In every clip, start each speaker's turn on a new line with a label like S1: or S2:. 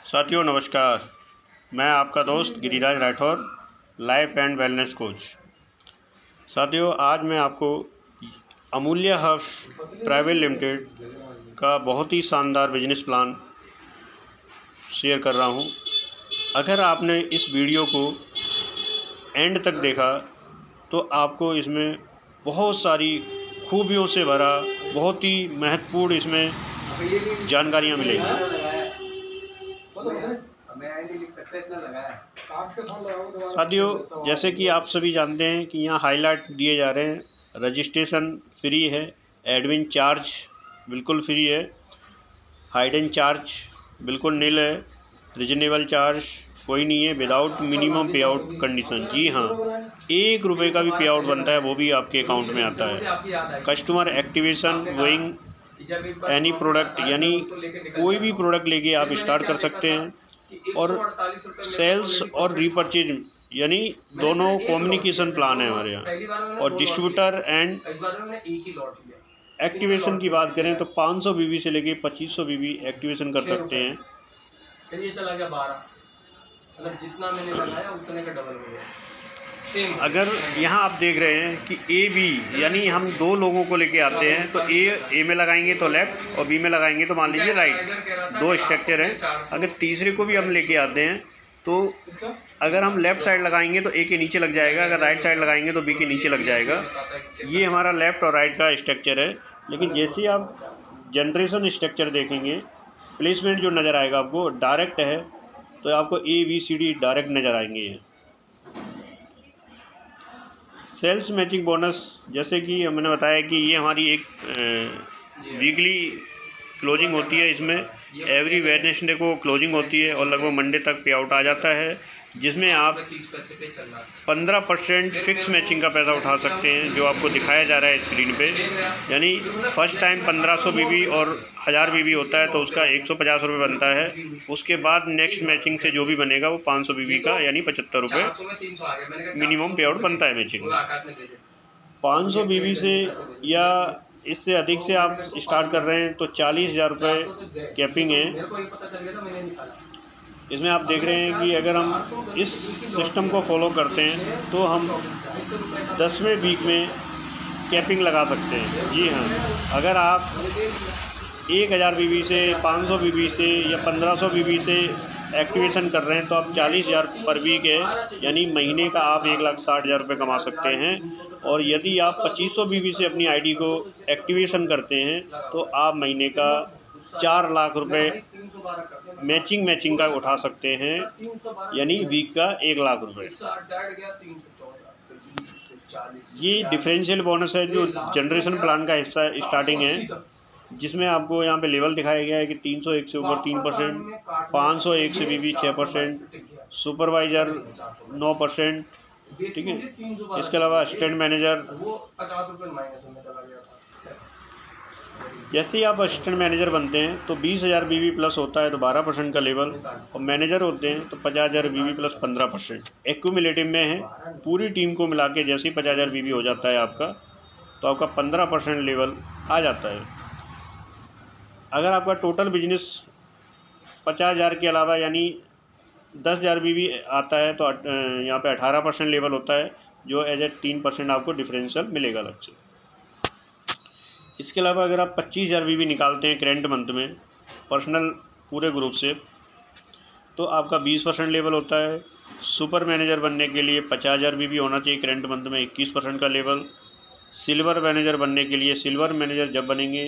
S1: साथियों नमस्कार, मैं आपका दोस्त Giriraj Rathore, life and wellness coach. साथियों आज मैं आपको अमूल्य हर्ब्स प्राइवेट लिमिटेड का बहुत ही शानदार बिजनेस प्लान शेयर कर रहा हूं। अगर आपने इस वीडियो को एंड तक देखा तो आपको इसमें बहुत सारी खूबियों से भरा बहुत ही महत्वपूर्ण इसमें जानकारियाँ मिलेंगी। साथियों जैसे कि आप सभी जानते हैं कि यहाँ हाईलाइट दिए जा रहे हैं, रजिस्ट्रेशन फ्री है, एडमिन चार्ज बिल्कुल फ्री है, हाइडन चार्ज बिल्कुल नील है, रीजनेबल चार्ज कोई नहीं है, विदाउट मिनिमम पे आउट कंडीशन। जी हाँ, ₹1 का भी पे आउट बनता है वो भी आपके अकाउंट में आता है। Customer activation going any product, यानी कोई भी प्रोडक्ट लेके आप स्टार्ट कर सकते हैं। और सेल्स और रीपरचेज यानी दोनों कम्युनिकेशन प्लान है हमारे यहाँ। और डिस्ट्रीब्यूटर एंड एक्टिवेशन की बात करें तो 500 बीबी से लेके 2500 बीबी एक्टिवेशन कर सकते हैं।
S2: फिर ये चला गया 12, मतलब जितना मैंने लगाया उतने का डबल हो गया सेम। अगर
S1: यहाँ आप देख रहे हैं कि ए बी यानी हम दो लोगों को लेके आते हैं तो ए में लगाएंगे तो लेफ्ट और बी में लगाएंगे तो मान लीजिए राइट, दो स्ट्रक्चर हैं। अगर तीसरे को भी हम लेके आते हैं तो अगर हम लेफ़्ट साइड लगाएंगे तो ए के नीचे लग जाएगा, अगर राइट साइड लगाएंगे तो बी के नीचे लग जाएगा। ये हमारा लेफ़्ट और राइट का स्ट्रक्चर है। लेकिन जैसे ही आप जनरेशन स्ट्रक्चर देखेंगे, प्लेसमेंट जो नज़र आएगा आपको डायरेक्ट है, तो आपको A B C D direct नज़र आएंगे। सेल्स मैचिंग बोनस, जैसे कि मैंने बताया कि ये हमारी एक वीकली क्लोजिंग होती है। इसमें एवरी वेडनेसडे को क्लोजिंग होती है और लगभग मंडे तक पे आउट आ जाता है, जिसमें आप 15% फिक्स मैचिंग का पैसा उठा सकते हैं, जो आपको दिखाया जा रहा है स्क्रीन पे। यानी फर्स्ट टाइम 1500 बीबी और 1000 बीबी होता है तो उसका 150 रुपये बनता है। उसके बाद नेक्स्ट मैचिंग से जो भी बनेगा वो 500 बीबी का यानी 75 रुपये मिनिमम पे आउट बनता है मैचिंग। 500 बीबी से या इससे अधिक से आप स्टार्ट कर रहे हैं तो 40,000 रुपये कैपिंग है। इसमें आप देख रहे हैं कि अगर हम इस सिस्टम को फॉलो करते हैं तो हम 10वें वीक में कैपिंग लगा सकते हैं। जी हाँ, अगर आप 1000 बीबी से 500 बीबी से या 1500 बीबी से एक्टिवेशन कर रहे हैं तो आप 40,000 पर वीक है, यानी महीने का आप 1,60,000 रुपये कमा सकते हैं। और यदि आप 2500 बीबी से अपनी आईडी को एक्टिवेशन करते हैं तो आप महीने का 4 लाख रुपये मैचिंग का उठा सकते हैं, यानी वीक का 1 लाख रुपये। ये डिफरेंशियल बोनस है जो जनरेशन प्लान का हिस्सा स्टार्टिंग है, जिसमें आपको यहाँ पे लेवल दिखाया गया है कि 301 से ऊपर 3%, 501 से बीबी 6%, सुपरवाइज़र 9%, ठीक है। इसके अलावा असिस्टेंट मैनेजर, जैसे ही आप असिस्टेंट मैनेजर बनते हैं तो 20,000 बीबी प्लस होता है तो 12% का लेवल, और मैनेजर होते हैं तो 50,000 बीबी प्लस 15%। एक्यूमुलेटिव में है, पूरी टीम को मिला के जैसे ही 50,000 बीबी हो जाता है आपका, तो आपका 15% लेवल आ जाता है। अगर आपका टोटल बिजनेस 50,000 के अलावा यानी 10,000 बीबी आता है तो यहाँ पे 18% लेवल होता है, जो एज ए 3% आपको डिफरेंशियल मिलेगा अलग से। इसके अलावा अगर आप 25,000 बीबी निकालते हैं करेंट मंथ में पर्सनल पूरे ग्रुप से, तो आपका 20% लेवल होता है। सुपर मैनेजर बनने के लिए 50,000 बीबी होना चाहिए करेंट मंथ में, 21% का लेवल। सिल्वर मैनेजर बनने के लिए, सिल्वर मैनेजर जब बनेंगे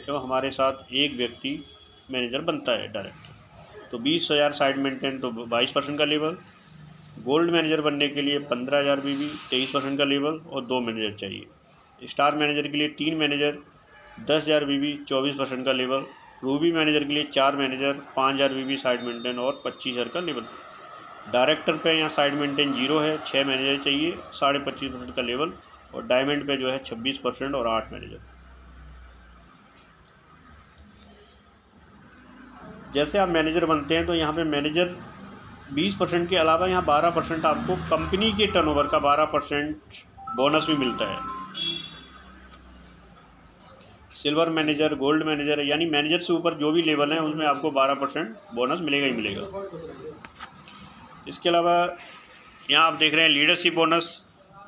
S1: तो हमारे साथ एक व्यक्ति मैनेजर बनता है डायरेक्ट, तो 20,000 साइड मेंटेन तो 22% का लेवल। गोल्ड मैनेजर बनने के लिए 15,000 बीबी 23% का लेवल और 2 मैनेजर चाहिए। स्टार मैनेजर के लिए 3 मैनेजर 10,000 बीबी 24% का लेवल। रूबी मैनेजर के लिए 4 मैनेजर 5,000 बीबी साइड मेंटेन और 25,000 का लेवल। डायरेक्टर पे यहाँ साइड मेंटेन 0 है, 6 मैनेजर चाहिए 25.5% का लेवल, और डायमंड पे जो है 26% और 8 मैनेजर। जैसे आप मैनेजर बनते हैं तो यहाँ पे मैनेजर 20% के अलावा यहाँ 12% आपको कंपनी के टर्नओवर का 12% बोनस भी मिलता है। सिल्वर मैनेजर, गोल्ड मैनेजर, यानी मैनेजर से ऊपर जो भी लेवल है उसमें आपको 12% बोनस मिलेगा ही मिलेगा। इसके अलावा यहाँ आप देख रहे हैं लीडरशिप बोनस।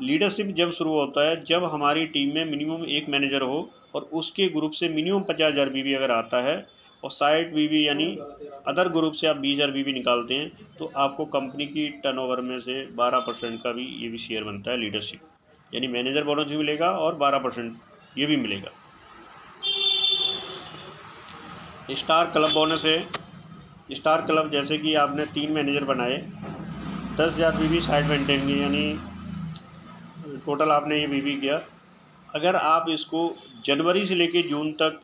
S1: लीडरशिप जब शुरू होता है जब हमारी टीम में मिनिमम एक मैनेजर हो और उसके ग्रुप से मिनिमम 50,000 बीवी अगर आता है और साइड बीवी यानी अदर ग्रुप से आप 20,000 बीवी निकालते हैं तो आपको कंपनी की टर्नओवर में से 12% का भी ये भी शेयर बनता है लीडरशिप, यानी मैनेजर बोनस भी मिलेगा और 12% ये भी मिलेगा। स्टार क्लब बोनस है। स्टार क्लब जैसे कि आपने 3 मैनेजर बनाए, 10,000 बीवी साइड मेंटेन की, यानी टोटल आपने ये बीवी किया। अगर आप इसको जनवरी से लेके जून तक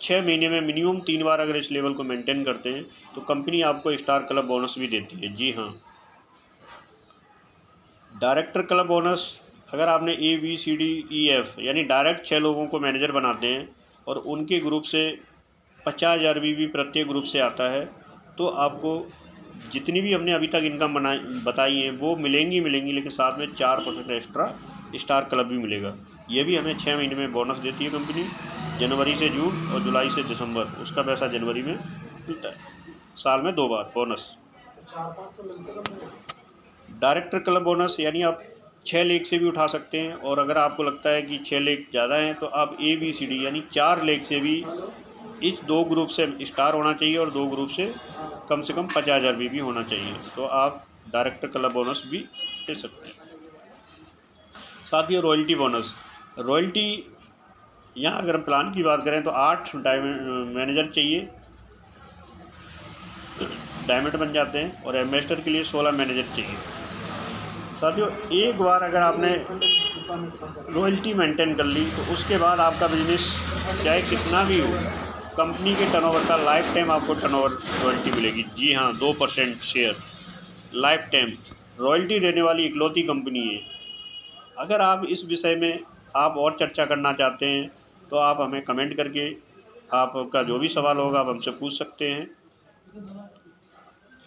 S1: 6 महीने में मिनिमम 3 बार अगर इस लेवल को मेंटेन करते हैं तो कंपनी आपको स्टार क्लब बोनस भी देती है। जी हाँ। डायरेक्टर क्लब बोनस, अगर आपने ABCDEF यानी डायरेक्ट 6 लोगों को मैनेजर बनाते हैं और उनके ग्रुप से 50,000 बीवी प्रत्येक ग्रुप से आता है तो आपको जितनी भी हमने अभी तक इनकम बताई है वो मिलेंगी, लेकिन साथ में 4% एक्स्ट्रा स्टार क्लब भी मिलेगा। ये भी हमें 6 महीने में बोनस देती है कंपनी, जनवरी से जून और जुलाई से दिसंबर, उसका पैसा जनवरी में मिलता है, साल में 2 बार बोनस। डायरेक्टर क्लब बोनस, यानी आप 6 लेख से भी उठा सकते हैं और अगर आपको लगता है कि 6 लेख ज़्यादा हैं तो आप ABCD यानी 4 लेख से भी इस 2 ग्रुप से स्टार होना चाहिए और 2 ग्रुप से कम 50,000 बीवी होना चाहिए, तो आप डायरेक्टर क्लब बोनस भी दे सकते हैं। साथ ही रॉयल्टी बोनस। रॉयल्टी यहाँ अगर हम प्लान की बात करें तो 8 मैनेजर चाहिए, डायमंड बन जाते हैं, और एम्बेसडर के लिए 16 मैनेजर चाहिए। साथियों, एक बार अगर आपने रॉयल्टी मेंटेन कर ली तो उसके बाद आपका बिजनेस चाहे कितना भी हो, कंपनी के टर्नओवर का लाइफ टाइम आपको टर्नओवर रॉयल्टी मिलेगी। जी हाँ, 2% शेयर लाइफ टाइम रॉयल्टी देने वाली इकलौती कंपनी है। अगर आप इस विषय में आप और चर्चा करना चाहते हैं तो आप हमें कमेंट करके आपका जो भी सवाल होगा आप हमसे पूछ सकते हैं।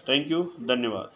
S1: थैंक यू, धन्यवाद।